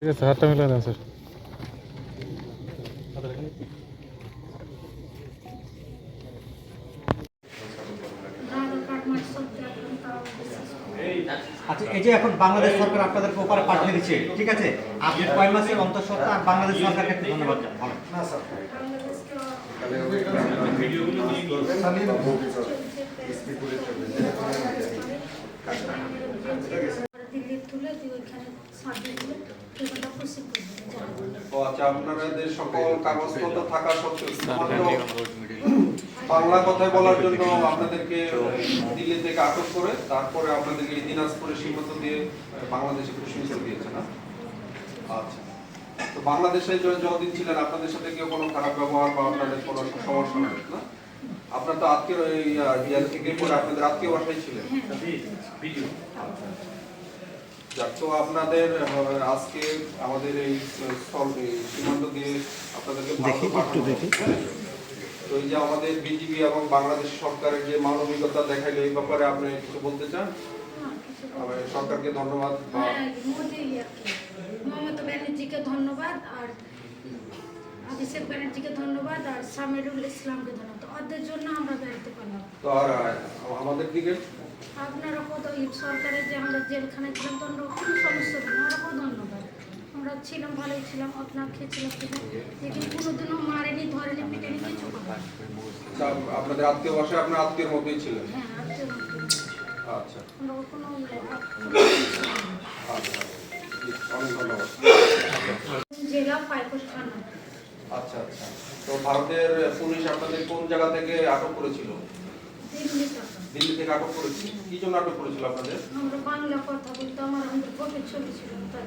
ঠিক আছে, হাতটা মিলে দেন স্যার। আচ্ছা, এই যে এখন বাংলাদেশ সরকার আপনাদেরকে ওপারে পাঠিয়ে দিচ্ছে, ঠিক আছে, আপনি কয় মাসের অন্তঃসত্ত্বা আর বাংলাদেশ সরকারকে একটু ধন্যবাদ জানান। না স্যার, আপনাদের সকল কাগজপত্র থাকা সত্ত্বেও শুধুমাত্র বাংলা কথায় বলার জন্য আপনাদেরকে দিল্লি থেকে আটক করে তারপরে আপনাদেরকে দিনাজপুরে সীমান্ত দিয়ে বাংলাদেশে প্রশিক্ষণ দিয়েছে না? আচ্ছা, তো বাংলাদেশে যতদিন ছিলেন আপনাদের সাথে কেউ কোনো খারাপ ব্যবহার বা আপনাদের কোনো সমস্যা নেই না? আপনার তো আত্মীয় ইয়ার থেকে পরে আপনাদের আত্মীয় বাসায় ছিলেন। যাক, তো আপনাদের আজকে আমাদের এই সীমান্ত দিয়ে আপনাদেরকে তো এই যে আমাদের বিজিবি এবং বাংলাদেশ সরকারের যে মানবিকতা দেখাইলো এই ব্যাপারে আপনি কিছু বলতে চান? সরকারকে ধন্যবাদ। মমতা ব্যানার্জিকে ধন্যবাদ আর অভিষেক ব্যানার্জিকে ধন্যবাদ আর সামিরুল ইসলামকে ধন্যবাদ। ওদের জন্য আমরা বেরোতে পারলাম। তো আর আমাদের দিকে আপনারা কত সরকারের যে আমরা জেলখানায় ছিলাম তো আমরা কোনো সমস্যা নেই, ওরাকেও ধন্যবাদ। আমরা ছিলাম, ভালোই ছিলাম, আপনার খেয়েছিলাম কিন্তু কোনোদিনও মারেনি, ধরেনি, পিটেনি, কিছু করে। আপনাদের আত্মীয় বাসায় আপনার আত্মীয়ের মধ্যেই ছিলেন? হ্যাঁ, আত্মীয়। আচ্ছা আমরা কোনো আচ্ছা, অনেক ধন্যবাদ। জেলা পাইকোট থানা। আচ্ছা আচ্ছা, তো ভারতের পুলিশ আপনাদের কোন জায়গা থেকে আটক করেছিল? দিল্লি থেকে আটক করেছি। কি জন্য আটক করেছিল আপনাদের? আমরা বাংলা কথা বলতাম আর আমাদের ভোটের ছবি ছিল, তাই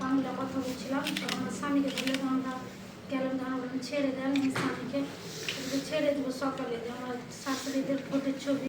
বাংলা কথা বলছিলাম। তো আমার স্বামীকে বললে আমরা গেলাম, ছেড়ে দেন স্বামীকে, ছেড়ে দেবো সকালে, যে আমার শাশুড়িদের ভোটের ছবি।